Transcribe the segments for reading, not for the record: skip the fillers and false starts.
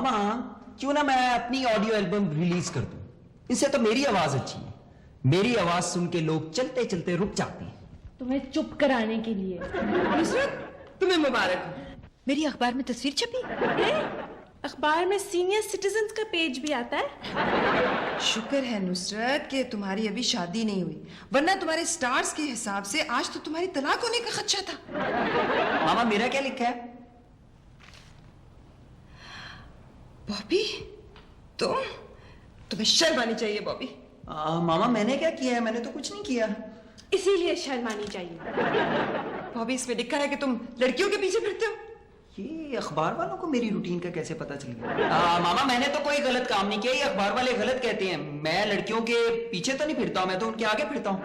मामा क्यों ना मैं अपनी ऑडियो एल्बम रिलीज कर दूं, इससे तो मेरी आवाज अच्छी है, मेरी आवाज सुन के लोग चलते चलते रुक जाते हैं। तुम्हें चुप कराने के लिए। नुसरत तुम्हें मुबारक हो, मेरी अखबार में तस्वीर छपी। अखबार में सीनियर सिटीजन्स का पेज भी आता है। शुक्र है नुसरत कि तुम्हारी अभी शादी नहीं हुई, वरना तुम्हारे स्टार्स के हिसाब से आज तो तुम्हारी तलाक होने का खदशा था। मामा मेरा क्या लिखा है? बॉबी तुम्हें शर्म आनी चाहिए बॉबी। मामा मैंने क्या किया है? मैंने तो कुछ नहीं किया। इसीलिए शर्म आनी चाहिए। बॉबी इसमें लिखा है कि तुम लड़कियों के पीछे फिरते हो। ये अखबार वालों को मेरी रूटीन का कैसे पता चल गया? मामा मैंने तो कोई गलत काम नहीं किया, ये अखबार वाले गलत कहते हैं। मैं लड़कियों के पीछे तो नहीं फिरता हूँ, मैं तो उनके आगे फिरता हूँ।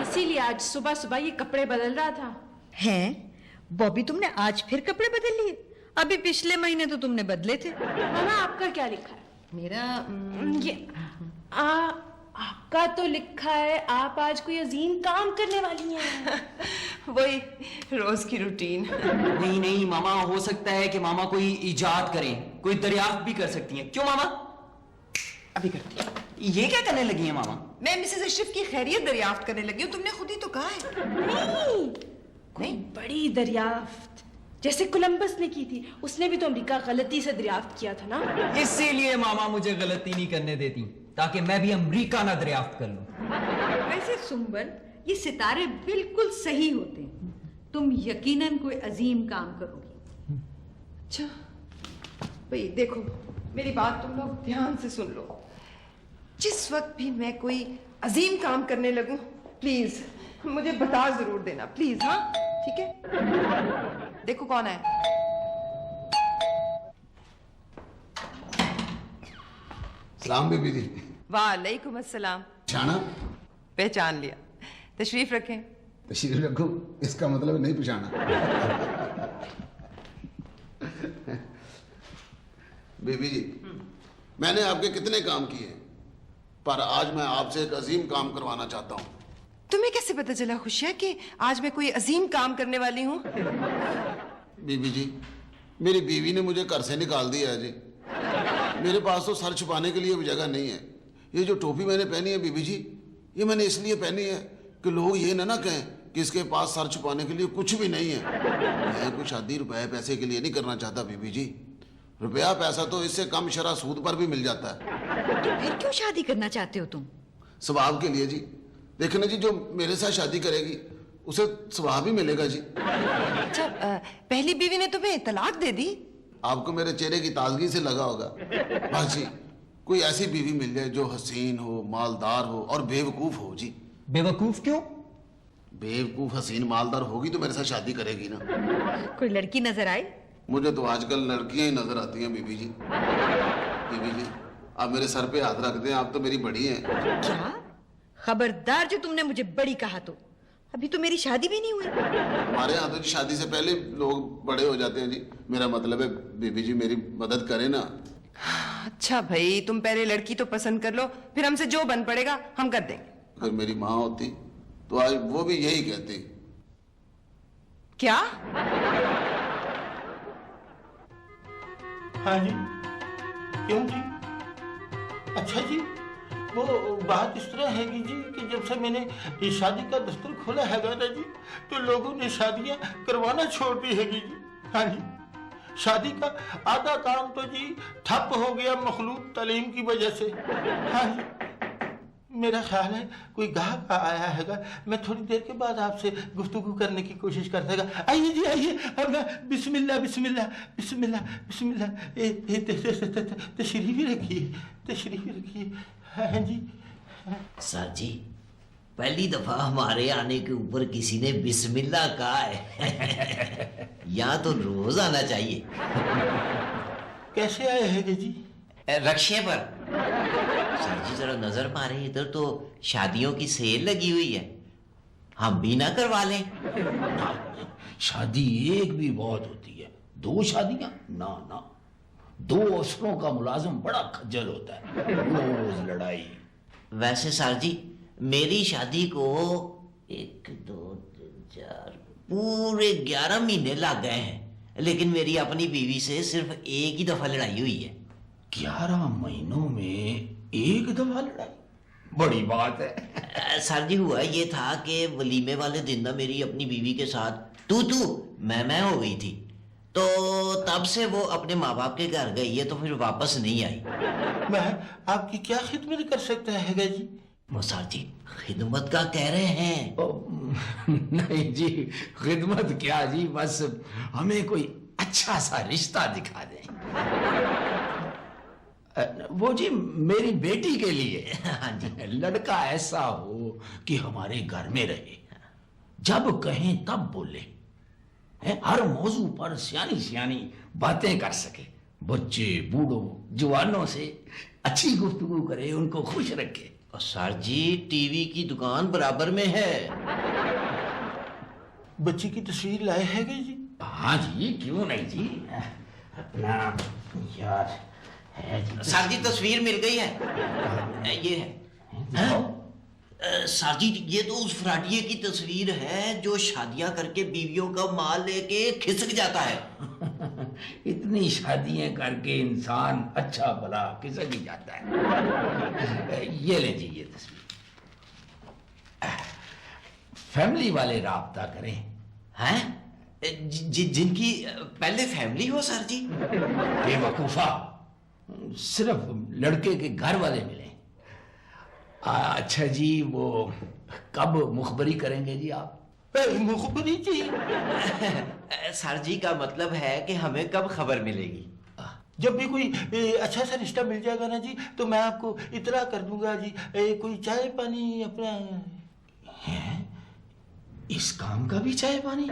इसीलिए आज सुबह सुबह ये कपड़े बदल रहा था। हैं बॉबी, तुमने आज फिर कपड़े बदल लिए? अभी पिछले महीने तो तुमने बदले थे। मामा आपका क्या लिखा है? मेरा ये आपका तो लिखा है आप आज कोई अजीम काम करने वाली हैं। वही रोज की रूटीन। नहीं नहीं मामा, हो सकता है कि मामा कोई इजाद करें, कोई दरियाफ्त भी कर सकती हैं। क्यों मामा? अभी करती हूँ। ये क्या करने लगी हैं मामा? मैं मिसेस अशरफ की खैरियत दरियाफ्त करने लगी हूँ, तुमने खुद ही तो कहा है। नहीं बड़ी दरियाफ्त जैसे कोलंबस ने की थी, उसने भी तो अमेरिका गलती से दरियाफ्त किया था ना। इसीलिए मामा मुझे गलती नहीं करने देती, ताकि मैं भी अमेरिका ना दरियाफ्त कर लूं। वैसे सुंबल, ये सितारे बिल्कुल सही होते हैं, तुम यकीनन कोई अजीम काम करोगी। अच्छा भाई देखो, मेरी बात तुम लोग ध्यान से सुन लो। जिस वक्त भी मैं कोई अजीम काम करने लगूं, प्लीज मुझे बता जरूर देना, प्लीज। हाँ ठीक है। देखो कौन है। सलाम बीबी जी। वालेकुम अस्सलाम। पहचाना? पहचान लिया, तशरीफ रखें। तशरीफ रखो इसका मतलब नहीं पहचाना। बीबी जी, मैंने आपके कितने काम किए, पर आज मैं आपसे एक अजीम काम करवाना चाहता हूँ। तुम्हें कैसे पता चला खुशिया कि आज मैं कोई अजीम काम करने वाली हूँ? बीबी जी, मेरी बीवी ने मुझे घर से निकाल दिया है जी। मेरे पास तो सर छुपाने के लिए भी जगह नहीं है। ये जो टोपी मैंने पहनी है बीबी जी, ये मैंने इसलिए पहनी है कि लोग ये ना कहें कि इसके पास सर छुपाने के लिए कुछ भी नहीं है। मैं कोई शादी रुपए पैसे के लिए नहीं करना चाहता बीबी जी। रुपया पैसा तो इससे कम शरह सूद पर भी मिल जाता है। तो फिर क्यों शादी करना चाहते हो तुम? स्वभाव के लिए जी। देखना जी, जो मेरे साथ शादी करेगी उसे स्वभाव ही मिलेगा जी। अच्छा, पहली बीवी ने तुम्हें तलाक दे दी? आपको मेरे चेहरे की ताजगी से लगा होगा। बस जी, कोई ऐसी बीवी मिल जाए जो हसीन हो, मालदार हो और बेवकूफ हो जी। बेवकूफ क्यों? बेवकूफ हसीन मालदार होगी तो मेरे साथ शादी करेगी ना। कोई लड़की नजर आई? मुझे तो आजकल लड़कियां ही नजर आती हैं बीबी जी। बीबी जी, आप मेरे सर पे हाथ रख दें, आप तो मेरी बड़ी हैं। क्या? खबरदार जो तुमने मुझे बड़ी कहा तो। अभी तो मेरी शादी भी नहीं हुई। हमारे यहाँ तो जी शादी से पहले लोग बड़े हो जाते हैं जी। मेरा मतलब है बीबी जी मेरी मदद करें ना। अच्छा भाई, तुम पहले लड़की तो पसंद कर लो, फिर हमसे जो बन पड़ेगा हम कर देंगे। अगर मेरी माँ होती तो आज वो भी यही कहती। क्या? हाँ जी, क्यों जी? अच्छा जी, वो बात इस तरह है जी कि जब से मैंने ये शादी का दस्तूर खोला है ना जी, तो लोगों ने शादियां करवाना छोड़ दी है जी। हाँ जी, शादी का आधा काम तो जी ठप हो गया मखलूत तालीम की वजह से। हाँ जी, मेरा ख्याल है कोई गाहक आया हैगा, मैं थोड़ी देर के बाद आपसे गुफ्तगू करने की कोशिश करता है। आइए जी आइए, अब बिस्मिल्लाह बिस्मिल्लाह बिस्मिल्लाह बिस्मिल्लाह। तशरीफ रखिए, तशरीफ रखिए। हाँ जी। सर जी, पहली दफा हमारे आने के ऊपर किसी ने बिस्मिल्लाह कहा है। यहाँ तो रोज आना चाहिए। कैसे आए हैं जी? रक्शे पर। सर जी जरा नजर मारे, इधर तो शादियों की सेल लगी हुई है, हम भी ना करवा लें? शादी एक भी बहुत होती है, दो शादियां ना ना। दो अफसरों का मुलाजिम बड़ा खज्जल होता है, रोज लड़ाई। वैसे सर जी, मेरी शादी को 1 2 3 4 पूरे 11 महीने लग गए हैं, लेकिन मेरी अपनी बीवी से सिर्फ एक ही दफा लड़ाई हुई है। 11 महीनों में एक दफा लड़ाई, बड़ी बात है। सर जी हुआ ये था कि वलीमे वाले दिन ना मेरी अपनी बीवी के साथ तू मैं हो गई थी, तो तब से वो अपने माँ बाप के घर गई है, तो फिर वापस नहीं आई। मैं आपकी क्या खिदमत कर सकता है जी? वो सर जी खिदमत का कह रहे हैं। नहीं जी, खिदमत क्या जी, बस हमें कोई अच्छा सा रिश्ता दिखा दें। वो जी मेरी बेटी के लिए। हाँ जी। लड़का ऐसा हो कि हमारे घर में रहे, जब कहें तब बोले, हर मौजू पर सियानी सियानी बातें कर सके, बच्चे बूढ़ों जवानों से अच्छी गुफ्तगू करे, उनको खुश रखे। और सर जी टीवी की दुकान बराबर में है। बच्ची की तस्वीर लाए हैं जी? हाँ जी, क्यों नहीं जी, अपना यार है जी। सर जी तस्वीर मिल गई है, ये है। सर जी ये तो उस फराटिये की तस्वीर है जो शादियां करके बीवियों का माल लेके खिसक जाता है। इतनी शादियां करके इंसान अच्छा भला खिसक ही जाता है। ये ले जी ये तस्वीर, फैमिली वाले राब्ता करें। हैं? जिनकी पहले फैमिली हो सर जी? बेवकूफा, सिर्फ लड़के के घर वाले मिले। अच्छा जी, वो कब मुखबरी करेंगे जी आप? मुखबरी जी? सर जी का मतलब है कि हमें कब खबर मिलेगी? जब भी कोई अच्छा सा रिश्ता मिल जाएगा ना जी, तो मैं आपको इतला कर दूंगा जी। कोई चाय पानी अपना है? इस काम का भी चाय पानी?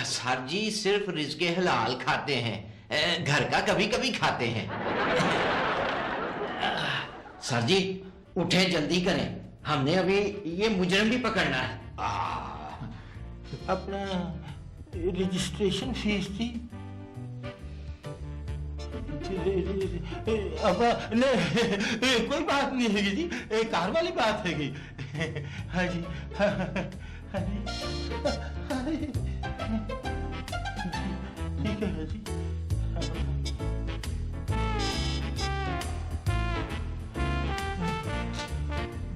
सर जी सिर्फ रिज़्क़े हलाल खाते हैं, घर का कभी कभी खाते हैं। सर जी उठे, जल्दी करें, हमने अभी ये मुजरिम भी पकड़ना है। अपना रजिस्ट्रेशन फीस थी अब नहीं, कोई बात नहीं है जी, कार वाली बात है। हाँ जी, हाँ जी, ठीक है जी।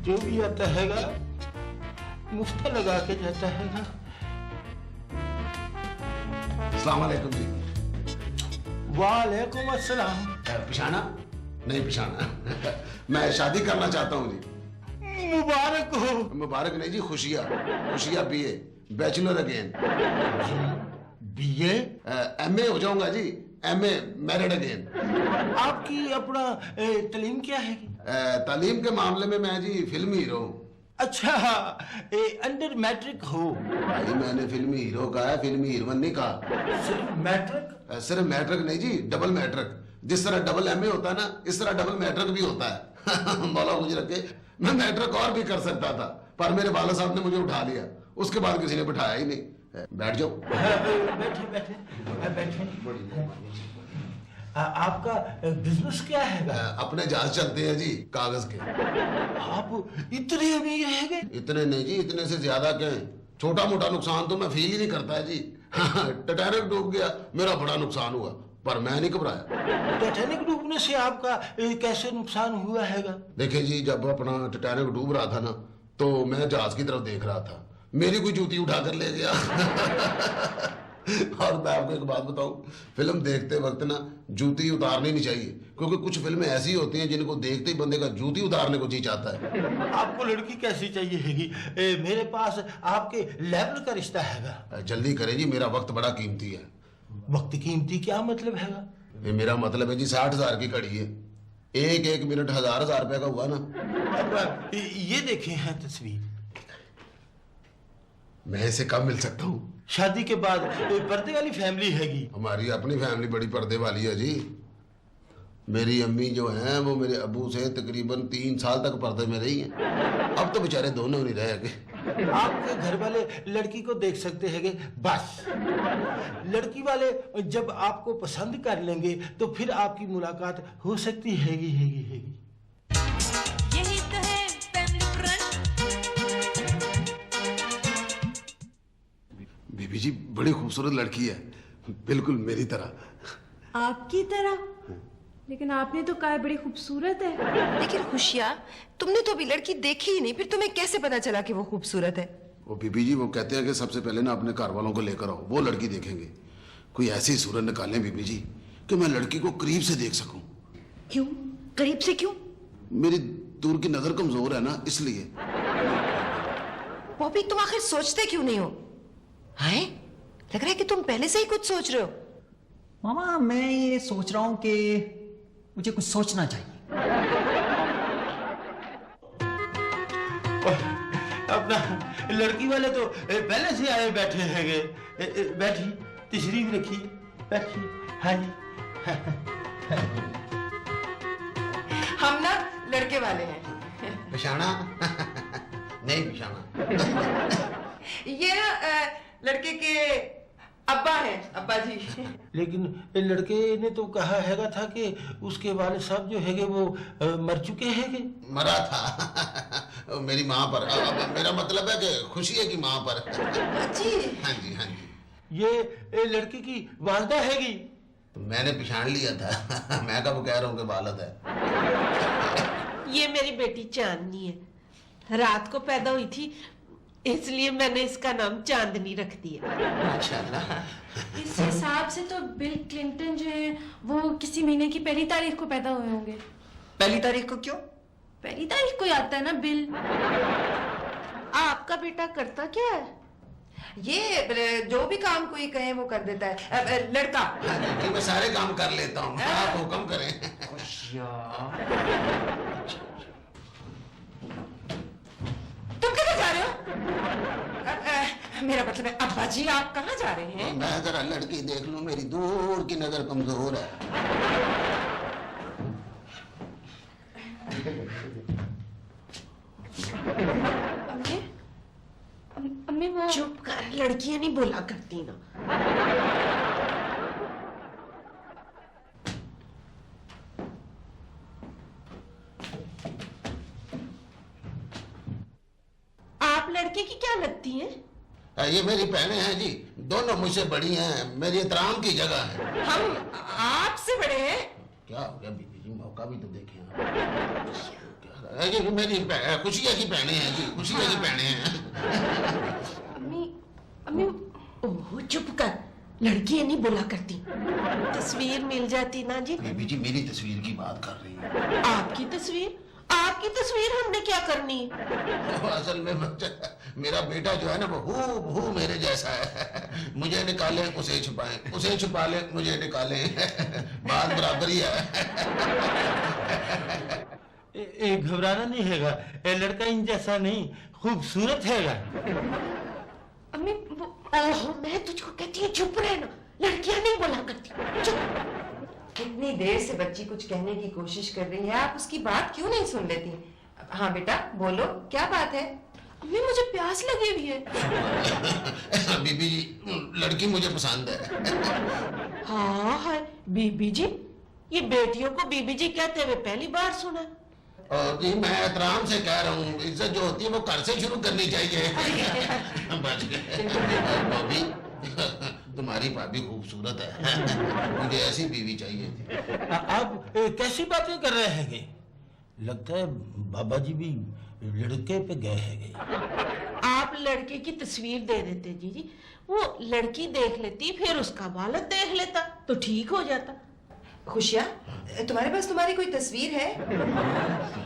जो भी आता हैगा मुफ्त लगा के जाता हैगा। अस्सलाम वालेकुम जी। वालेकुम अस्सलाम। पिशाना? नहीं पिशाना। मैं शादी करना चाहता हूँ जी। मुबारक हो। मुबारक नहीं जी, खुशियाँ BA, bachelor again. BA? MA हो जाऊंगा जी, एमए मैरिड अगेन। आपकी अपना तालीम क्या है? तालीम के मामले में मैं जी फिल्मी हीरो हूँ। अच्छा, अंडर मैट्रिक हो? भाई मैंने फिल्मी हीरो कहा है, फिल्मी हीरोइन नहीं कहा। सिर्फ मैट्रिक? सिर्फ मैट्रिक नहीं जी, डबल मैट्रिक। जिस तरह डबल एमए होता है ना, इस तरह डबल मैट्रिक भी होता है। मौला मुझे रखे, मैं मैट्रिक और भी कर सकता था, पर मेरे वाला साहब ने मुझे उठा लिया, उसके बाद किसी ने बिठाया ही नहीं। बैठ जाओ। बैठे बैठे बैठे। आपका बिजनेस क्या है? अपने जहाज चलते हैं जी, कागज के। आप इतने अमीर हैं? इतने नहीं जी, इतने से ज्यादा कहें। छोटा मोटा नुकसान तो मैं फील ही नहीं करता है जी। टाइटैनिक डूब गया, मेरा बड़ा नुकसान हुआ, पर मैं नहीं घबराया। टाइटैनिक डूबने से आपका कैसे नुकसान हुआ हैगा? देखिए जी, जब अपना टाइटैनिक डूब रहा था ना, तो मैं जहाज की तरफ देख रहा था, मेरी कोई जूती उठाकर ले गया। और मैं आपको एक बात बताऊं, फिल्म देखते वक्त ना जूती उतारनी नहीं चाहिए, क्योंकि कुछ फिल्में ऐसी होती हैं जिनको देखते ही बंदे का जूती उतारने को जी चाहता है। आपको लड़की कैसी चाहिए हैगी? मेरे पास आपके लेवल का रिश्ता हैगा। जल्दी करें जी, मेरा वक्त बड़ा कीमती है। वक्त कीमती क्या मतलब हैगा? मेरा मतलब है जी 60,000 की कड़ी है, एक एक मिनट 1000 रुपए का हुआ ना। अब ये देखे हैं तस्वीर, मैं इसे कब मिल सकता हूँ? शादी के बाद पर्दे वाली फैमिली हैगी। हमारी अपनी फैमिली बड़ी पर्दे वाली है जी। मेरी अम्मी जो हैं वो मेरे अबू से तकरीबन 3 साल तक पर्दे में रही हैं। अब तो बेचारे दोनों नहीं रहे। आपके घर वाले लड़की को देख सकते हैं, बस लड़की वाले जब आपको पसंद कर लेंगे तो फिर आपकी मुलाकात हो सकती हैगी। यही तो है फैमिली फ्रंट। बीबी जी बड़ी खूबसूरत लड़की है, बिल्कुल मेरी तरह। आपकी तरह? लेकिन आपने तो कहा बड़ी खूबसूरत है। लेकिन खुशिया, तुमने तो अभी लड़की देखी ही नहीं, फिर तुम्हें कैसे पता चला कि वो खूबसूरत है? वो बीबी जी वो कहते हैं कि सबसे पहले ना अपने घर वालों को लेकर आओ, वो लड़की देखेंगे। कोई ऐसी सूरत निकालें बीबी जी कि मैं लड़की को करीब से देख सकूं। क्यों? करीब से क्यों? मेरी दूर की नजर कमजोर है ना, इसलिए। बॉबी, तुम आखिर सोचते क्यों नहीं हो? हैं? लग रहा है कि तुम पहले से ही कुछ सोच रहे हो। मामा मैं ये सोच रहा हूं कि मुझे कुछ सोचना चाहिए। अपना लड़की वाले तो पहले से आए बैठे हैगे। बैठी, तशरीफ रखिए, बैठिए। हाँ जी। हम ना लड़के वाले हैं। पिशाना नहीं पिशाना। ये ना लड़के के अब्बा हैं, अब्बा जी। लेकिन लड़के ने तो कहा हैगा था कि उसके वाले साहब जो हैगे वो मर चुके हैगे। मरा था मेरी माँ पर। मेरा मतलब है कि खुशी की माँ पर। जी। हाँ जी, हाँ जी। ये लड़की की वालदा हैगी। तो मैंने पिछाड़ लिया था। मैं कब कह रहा हूँ कि वालद है। ये मेरी बेटी चांदनी है, रात को पैदा हुई थी, इसलिए मैंने इसका नाम चांदनी रख दिया। माशाल्लाह। इस हिसाब से तो बिल क्लिंटन जो है वो किसी महीने की 1 तारीख को पैदा हुए होंगे। 1 तारीख को क्यों? 1 तारीख को ही आता है ना बिल। आपका बेटा करता क्या है? ये जो भी काम कोई कहे वो कर देता है। लड़का। हाँ जी, मैं सारे काम कर लेता हूँ, आप हुक्म करें। तुम किधर जा रहे हो? मेरा मतलब है अब्बा जी, आप कहाँ जा रहे हैं? मैं जरा लड़की देख लूं, मेरी दूर की नजर कमजोर है। अम्मी, अम्मी वो चुप कर, लड़कियां नहीं बोला करती ना। आप लड़के की क्या लगती हैं? ये मेरी बहनें हैं जी, दोनों मुझसे बड़ी हैं, मेरी एहतराम की जगह है। हम आपसे बड़े हैं? क्या हो गया बीबी जी, मौका भी तो देखें आप। ये मेरी खुशिया की बहनें हैं जी, खुशिया की बहनें हैं। अम्मी, अम्मी ओह चुप कर, लड़कियां नहीं बोला करती। तस्वीर मिल जाती ना जी। बीबी जी मेरी तस्वीर की बात कर रही है। आपकी तस्वीर? आपकी तस्वीर हमने क्या करनी? असल में मेरा बेटा जो है ना वो हूबहू मेरे जैसा है। मुझे निकाले उसे छुपाएं, उसे छुपा ले मुझे निकाले। बात बराबर ही है। घबराना नहीं हैगा, लड़का इन जैसा नहीं, खूबसूरत हैगा। अम्मी वो ओह मैं तुझको कहती हूँ चुप रहना, लड़कियां नहीं बोला करती। चुप। इतनी देर से बच्ची कुछ कहने की कोशिश कर रही है, आप उसकी बात क्यों नहीं सुन लेती? हाँ बेटा बोलो, क्या बात है? अम्मी मुझे प्यास लगी हुई है। बीबी जी लड़की मुझे पसंद है। हाँ है बीबी जी, ये बेटियों को बीबी जी कहते हुए पहली बार सुना। और जी मैं एहतराम से कह रहा हूँ, इज्जत जो होती है वो घर से शुरू करनी चाहिए। बच गए। भाभी तुम्हारी भाभी खूबसूरत है, मुझे ऐसी बीवी चाहिए थी। आप कैसी बातें कर रहे हैगे? लगता है बाबा जी भी लड़के पे गए हैगे। आप लड़के की तस्वीर दे देते जी, वो लड़की देख लेती, फिर उसका वालिद देख लेता तो ठीक हो जाता। खुशिया, तुम्हारे पास तुम्हारी कोई तस्वीर है?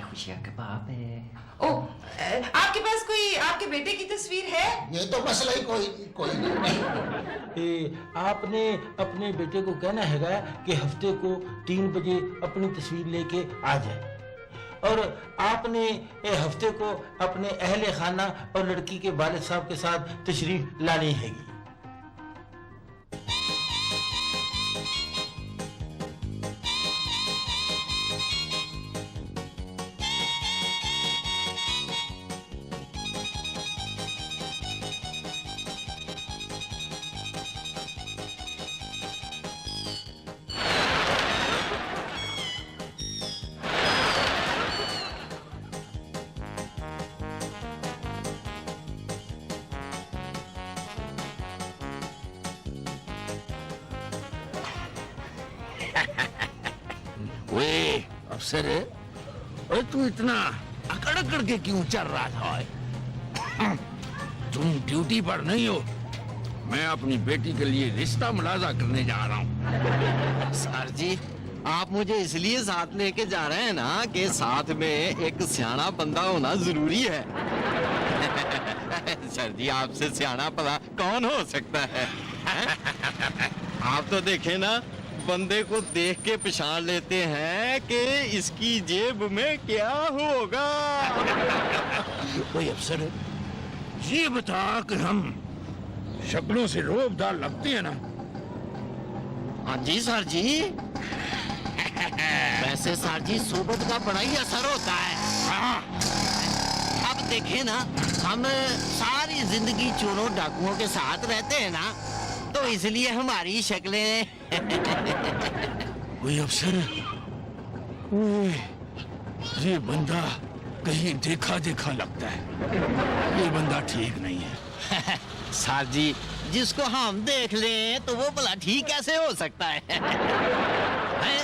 खुशिया के बाप है। ओ, आपके पास कोई आपके बेटे की तस्वीर है? ये तो मसला ही कोई नहीं। आपने अपने बेटे को कहना हैगा कि हफ्ते को 3 बजे अपनी तस्वीर लेके आ जाए, और आपने हफ्ते को अपने अहले खाना और लड़की के वालिद साहब के साथ तशरीफ लानी हैगी। ओए अफसर, अरे तू इतना अकड़ अकड़ के क्यों चल रहा था? तुम ड्यूटी पर नहीं हो। मैं अपनी बेटी के लिए रिश्ता मुलाजा करने जा रहा हूँ। सर जी, आप मुझे इसलिए साथ लेके जा रहे हैं ना कि साथ में एक सियाना बंदा होना जरूरी है। सर जी, आपसे सियाना भला कौन हो सकता है? आप तो देखे ना, बंदे को देख के पहचान लेते हैं कि इसकी जेब में क्या होगा। कोई अफसर है, ये बता कि हम शक्लों से रोबदार लगते हैं ना? हाँ जी सर जी। वैसे सर जी, सोबत का बड़ा ही असर होता है। अब देखे ना, हम सारी जिंदगी चोरों डाकुओं के साथ रहते हैं ना, तो इसलिए हमारी शक्लें। कोई अफसर, ओए, ये बंदा कहीं देखा देखा लगता है। ये बंदा ठीक नहीं है। सर जी, जिसको हम देख लें तो वो भला ठीक कैसे हो सकता है? हैं?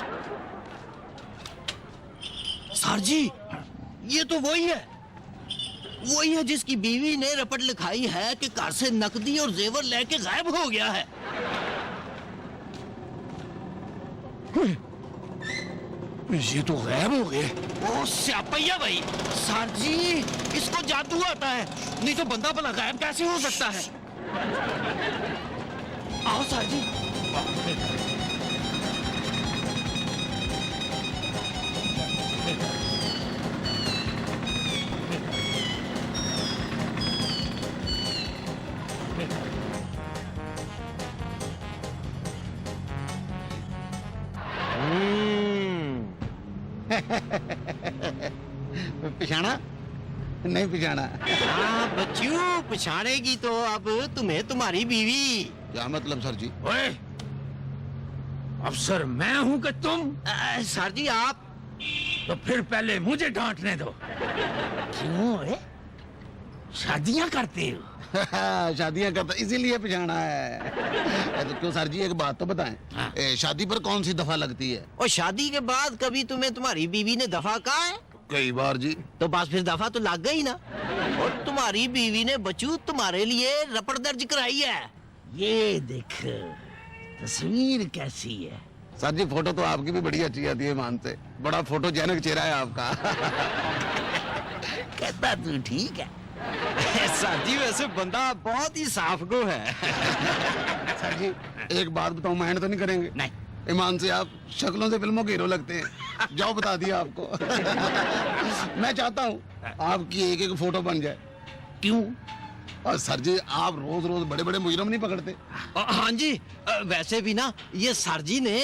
सर जी, ये तो वही है जिसकी बीवी ने रपट लिखाई है कि घर से नकदी और जेवर लेके गायब हो गया है। ये तो गायब हो गए। ओ स्यापैया भाई, सर जी, इसको जादू आता है, नहीं तो बंदा भला गायब कैसे हो सकता है? आओ सर जी। पिछाना नहीं पिछाना। हाँ बच्चू, पछाड़ेगी तो अब तुम्हें तुम्हारी बीवी। क्या मतलब सर जी? ओए, अफसर मैं हूं कि तुम? सर जी आप। तो फिर पहले मुझे डांटने दो। क्यों है? शादियां करते हो? शादियां करता इसीलिए पिछाना है। तो क्यों सर जी, एक बात तो बताएं। हाँ। शादी पर कौन सी दफा लगती है? और शादी के बाद कभी तुम्हें तुम्हारी बीवी ने दफा कहा है? कई बार जी। तो बस फिर दफा तो लग गई ना। और तुम्हारी बीवी ने बच्चू तुम्हारे लिए रपट दर्ज कराई है। ये देख, तस्वीर कैसी है? सर जी, फोटो तो आपकी भी बड़ी अच्छी आती है मान से। बड़ा फोटोजेनिक चेहरा है आपका। कहता तू ठीक है। सर जी, वैसे बंदा बहुत ही साफ गो है। सर जी, एक बात बताऊं, माइंड तो नहीं करेंगे? नहीं। ईमान से आप शक्लों से फिल्मों के हीरो लगते हैं। जाओ बता दिया आपको। मैं चाहता हूँ आपकी एक एक फोटो बन जाए। क्यों? और सर जी, आप रोज रोज बड़े बड़े मुजरम नहीं पकड़ते? हाँ जी, वैसे भी ना ये सर जी ने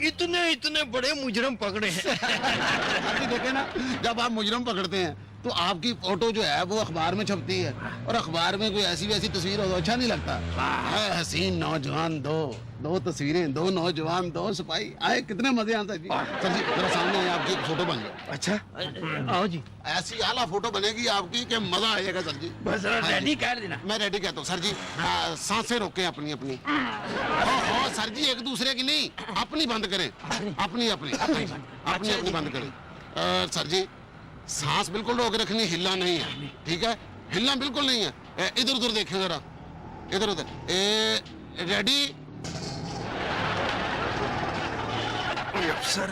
इतने इतने बड़े मुजरम पकड़े हैं। सर जी देखे ना, जब आप मुजरम पकड़ते हैं तो आपकी फोटो जो है वो अखबार में छपती है, और अखबार में कोई ऐसी वैसी तस्वीर हो तो अच्छा नहीं लगता है। हसीन नौजवान दो तस्वीरें, दो नौजवान दो सिपाही, आए कितने मजे आते जी। सर जी मेरा सामने है, आपकी एक फोटो बन जाए। अच्छा आओ जी। ऐसी आला फोटो बनेगी आपकी कि मजा आएगा सर जी। बस हाँ रेडी जी। कर देना। मैं रेडी कहता हूँ सर जी। सांसें रोकें अपनी अपनी। सर जी, एक दूसरे की नहीं, अपनी बंद करें। अपनी अपनी अपनी अपनी अपनी बंद करें। सर जी, सांस बिल्कुल रोक रखनी, हिलना नहीं है, ठीक है? हिलना बिल्कुल नहीं है। इधर उधर देखें जरा, इधर उधर। रेडी? अफसर,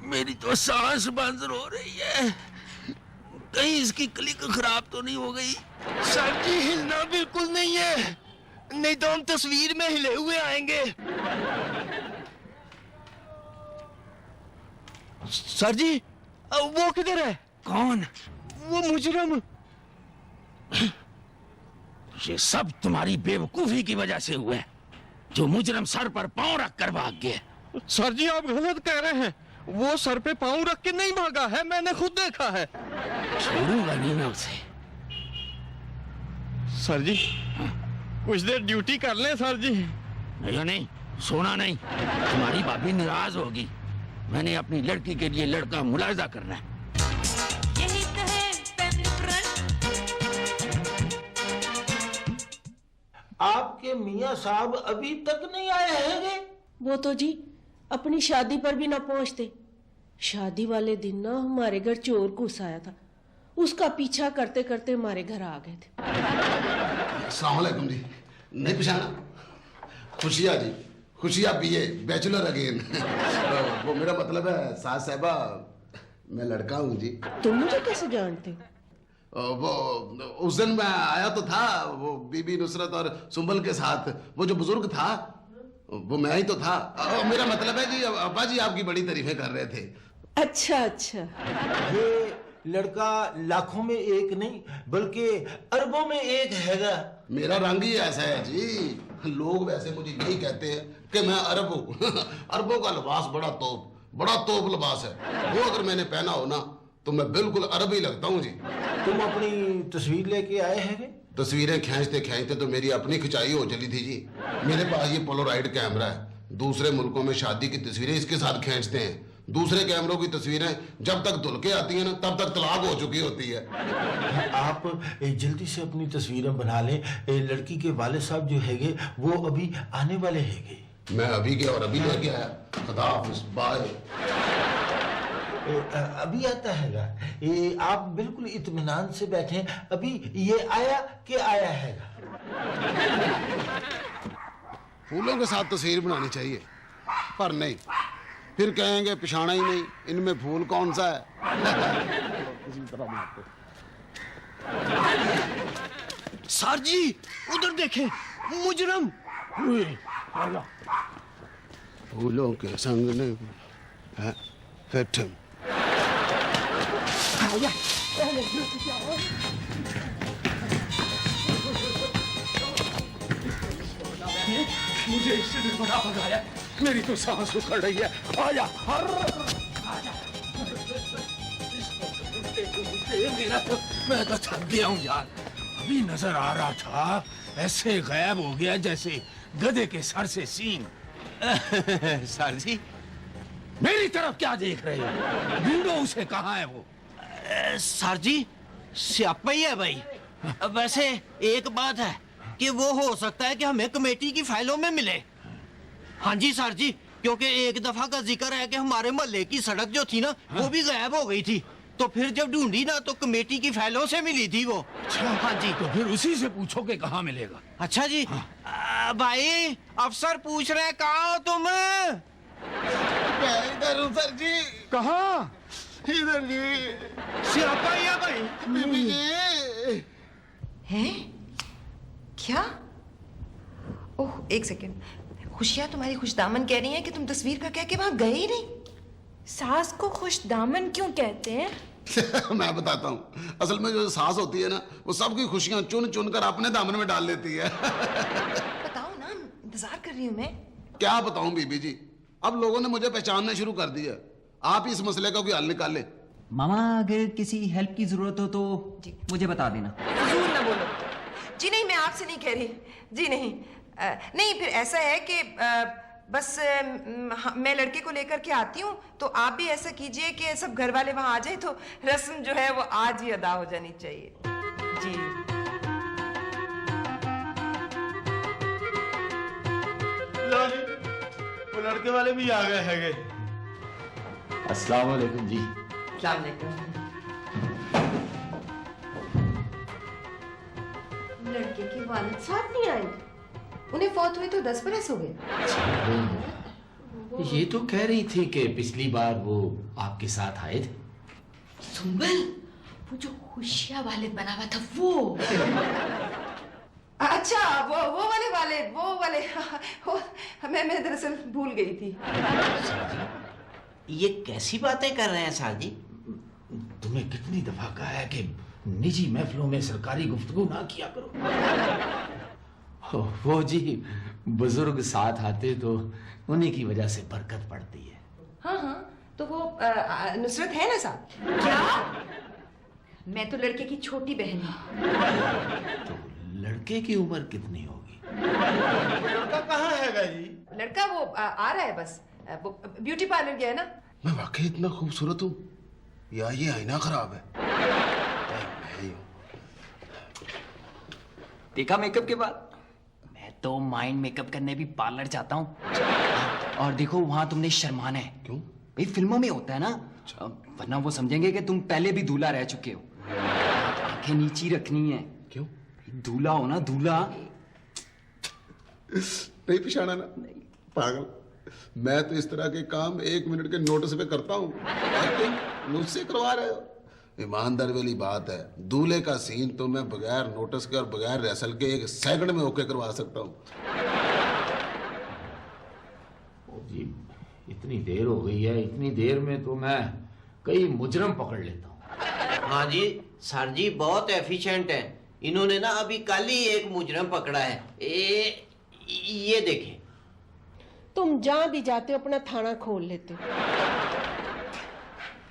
मेरी तो सांस बंद हो रही है। कहीं इसकी क्लिक खराब तो नहीं हो गई? सर जी, हिलना बिल्कुल नहीं है, नहीं तो हम तस्वीर में हिले हुए आएंगे। सर जी, वो किधर है? कौन? वो मुजरम। ये सब तुम्हारी बेवकूफी की वजह से हुआ है। जो मुजरम सर पर पांव रख कर भाग गया। सर जी, आप गलत कह रहे हैं। वो सर पे पांव रख के नहीं भागा है, मैंने खुद देखा है। छोड़ूंगा नहीं मैं उसे। सर जी, कुछ देर ड्यूटी कर लें सर जी। नहीं नहीं, सोना नहीं, तुम्हारी भाभी नाराज होगी। मैंने अपनी लड़की के लिए लड़का मुलाजा करना है। यही तो है फैमिली फ्रंट। आपके मियाँ साहब अभी तक नहीं आए हैं? वो तो जी अपनी शादी पर भी ना पहुंचते। शादी वाले दिन ना हमारे घर चोर घुस आया था, उसका पीछा करते करते हमारे घर आ गए थे। अस्सलाम वालेकुम जी। नहीं पहचाना? खुशिया जी, खुशिया बीए, बैचलर अगेन। वो मेरा मतलब है सास साहबा, मैं लड़का हूँ जी। तुम मुझे कैसे जानते हो? वो उस दिन मैं आया तो था, वो बीबी नुसरत और सुंबल के साथ। वो जो बुजुर्ग था वो मैं ही तो था। मेरा मतलब है कि अब्बा जी आपकी बड़ी तारीफें कर रहे थे। अच्छा अच्छा। ये लड़का लाखों में एक नहीं बल्कि अरबों में एक हैगा। मेरा रंग ही ऐसा है जी। लोग वैसे मुझे यही कहते हैं कि मैं अरब हूँ। अरबों का लिबास बड़ा तोप लिबास है। वो अगर मैंने पहना हो ना तो मैं बिल्कुल अरब ही लगता हूँ जी। तुम अपनी तस्वीर लेके आए हैं? तस्वीरें खींचते खींचते तो मेरी अपनी खिंचाई हो चली थी जी। मेरे पास ये पोलोराइड कैमरा है। दूसरे मुल्कों में शादी की तस्वीरें इसके साथ खींचते हैं। दूसरे कैमरों की तस्वीरें जब तक धुल के आती है ना तब तक तलाक हो चुकी होती है। आप जल्दी से अपनी तस्वीरें बना लें। लड़की के वाले साहब जो हैगे वो अभी आने वाले हैगे। मैं अभी के और अभी लेके आया। खुदा हाफिज़, बाय। अभी आता हैगा। आप बिल्कुल इत्मीनान से बैठे। अभी ये आया कि आया हैगा। फूलों के साथ तस्वीर बनानी चाहिए, पर नहीं, फिर कहेंगे पिछाना ही नहीं, इनमें फूल कौन सा है। किसी तरह बनाते। सर जी उधर देखें, मुजरम। फूलों के संग ने है फिर मुझे इससे भी बड़ा भगाया। मेरी तो सांस उखड़ रही है। आजा, मैं तो थक गया हूँ यार। अभी नजर आ रहा था ऐसे गायब हो गया जैसे गधे के सर से सींग। सर जी मेरी तरफ क्या देख रहे हो? ढूंढो उसे, कहाँ है वो? सर जी स्यापा ही है भाई। वैसे एक बात है कि वो हो सकता है कि हमें कमेटी की फाइलों में मिले। हाँ जी सर जी, क्योंकि एक दफा का जिक्र है कि हमारे मोहल्ले की सड़क जो थी ना वो भी गायब हो गई थी। तो फिर जब ढूंढी ना तो कमेटी की फाइलों से मिली थी वो। अच्छा, हाँ जी। तो फिर उसी से पूछो कि कहाँ मिलेगा। अच्छा जी। हाँ। भाई अफसर पूछ रहे हैं कहाँ हो तुम? मैं इधर हूँ सर जी। कहाँ? इधर जी। स्यापा ही है भाई। बीबी जी। हैं? क्या? ओह, एक सेकेंड। खुशियाँ तुम्हारी खुशदामन कह रही हैं कि तुम तस्वीर का कह के वहां गए ही नहीं। सास को खुशदामन क्यों कहते हैं? मैं बताता हूँ। असल में जो सास होती है ना वो सबकी खुशियां चुन चुन कर अपने दामन में डाल लेती है। बताओ ना, इंतजार कर रही हूँ मैं। क्या बताऊं बीबी जी, अब लोगों ने मुझे पहचानना शुरू कर दिया। आप इस मसले का कोई हल निकाले। मामा अगर किसी हेल्प की जरूरत हो तो जी। मुझे बता देना। फजूल ना बोलो जी। नहीं, मैं आपसे नहीं कह रही जी। नहीं नहीं, फिर ऐसा है कि बस मैं लड़के को लेकर के आती हूँ, तो आप भी ऐसा कीजिए कि सब घर वाले वहां आ जाए तो रस्म जो है वो आज ही अदा हो जानी चाहिए जी। लो जी, वो लड़के वाले भी आ गए हैगे। अस्सलाम वालेकुम जी। अस्सलाम वालेकुम। लड़के के वालिद साथ नहीं आए? उन्हें फौत हुए तो 10 बरस हो गए। ये तो कह रही थी कि पिछली बार वो आपके साथ आए थे। सुंबल, वो जो खुशिया वाले बना हुआ था वो। अच्छा, वो वाले मैं दरअसल भूल गई थी। ये कैसी बातें कर रहे हैं सर जी? तुम्हें कितनी दफा कहा है कि निजी महफिलों में सरकारी गुफ्तगू ना किया करो। वो जी, बुजुर्ग साथ आते तो उन्हीं की वजह से बरकत पड़ती है। हाँ हाँ, तो वो नुसरत है ना साथ? क्या? मैं तो लड़के की छोटी बहन हूँ। तो लड़के की उम्र कितनी होगी? लड़का कहाँ हैगा जी? लड़का वो आ रहा है बस। वो ब्यूटी पार्लर गया है ना। मैं वाकई इतना खूबसूरत हूँ या ये आईना खराब है? देखा मेकअप के बाद? मैं तो माइंड मेकअप करने भी पार्लर जाता हूँ। और देखो वहां तुमने शर्माना है। क्यों? भाई फिल्मों में होता है ना, वरना वो समझेंगे कि तुम पहले भी दूल्हा रह चुके हो। आंखें नीची रखनी है। क्यों? दूल्हा हो ना, दूल्हा। नहीं पिछाड़ा ना, पागल। मैं तो इस तरह के काम 1 मिनट के नोटिस पे करता हूँ, एक्टिंग मुझसे करवा रहे हो। ईमानदारी वाली बात है, दूल्हे का सीन तो मैं बगैर नोटिस के और बगैर रिहर्सल के 1 सेकंड में ओके करवा सकता हूँ। जी इतनी देर हो गई है, इतनी देर में तो मैं कई मुजरम पकड़ लेता हूँ। हाँ जी सर जी, बहुत एफिशिएंट है। इन्होंने ना अभी कल ही एक मुजरम पकड़ा है। ये देखें। तुम जहां भी जाते हो अपना थाना खोल लेते हो।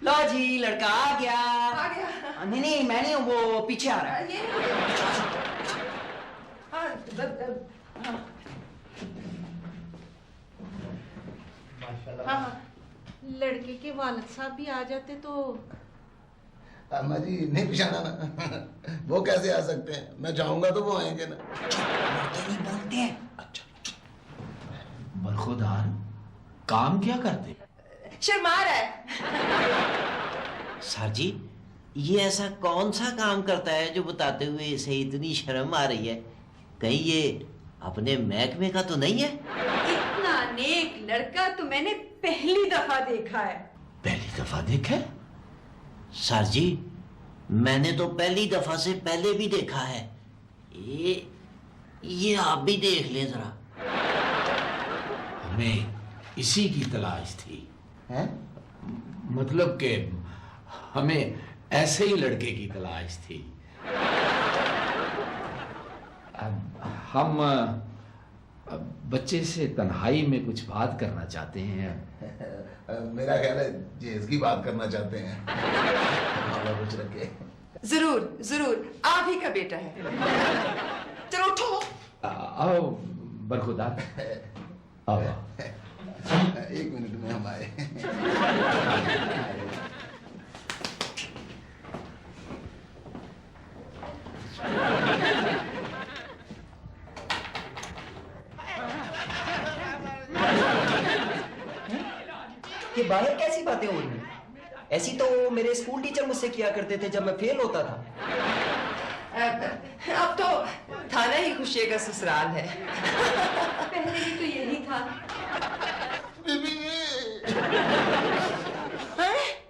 लो जी, लड़का आ गया। आ गया। नहीं नहीं, मैं नहीं हूँ, वो पीछे आ रहा है। ये हाँ, हाँ। लड़के के वालिद साहब भी आ जाते तो। अम्मा जी नहीं पिछाड़ा ना, वो कैसे आ सकते हैं? मैं चाहूंगा तो वो आएंगे ना। नहीं बोलते हैं। बरखुदार काम क्या करते? शर्मा रहा है। सर जी, ये ऐसा कौन सा काम करता है जो बताते हुए इसे इतनी शर्म आ रही है? कहीं ये अपने महकमे का तो नहीं है? इतना नेक लड़का तो मैंने पहली दफा देखा है। पहली दफा देखा? सर जी, मैंने तो पहली दफा से पहले भी देखा है। ये आप भी देख लें जरा। हमें इसी की तलाश थी। हैं? मतलब कि हमें ऐसे ही लड़के की तलाश थी। हम बच्चे से तन्हाई में कुछ बात करना चाहते हैं। मेरा ख्याल है ये इसकी बात करना चाहते हैं। मामा कुछ रखे। जरूर जरूर, आप ही का बेटा है। चलो उठो। आओ बरखुदार, आओ। 1 मिनट में हम आए। ये बाहर कैसी बातें हो रही हैं? ऐसी तो मेरे स्कूल टीचर मुझसे किया करते थे जब मैं फेल होता था। अब तो थाना ही खुशी का ससुराल है। पहले भी तो यही था। बीबी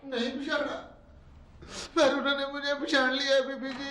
नहीं पिछाड़ा, पर उन्होंने मुझे पहचान लिया बीबी जी।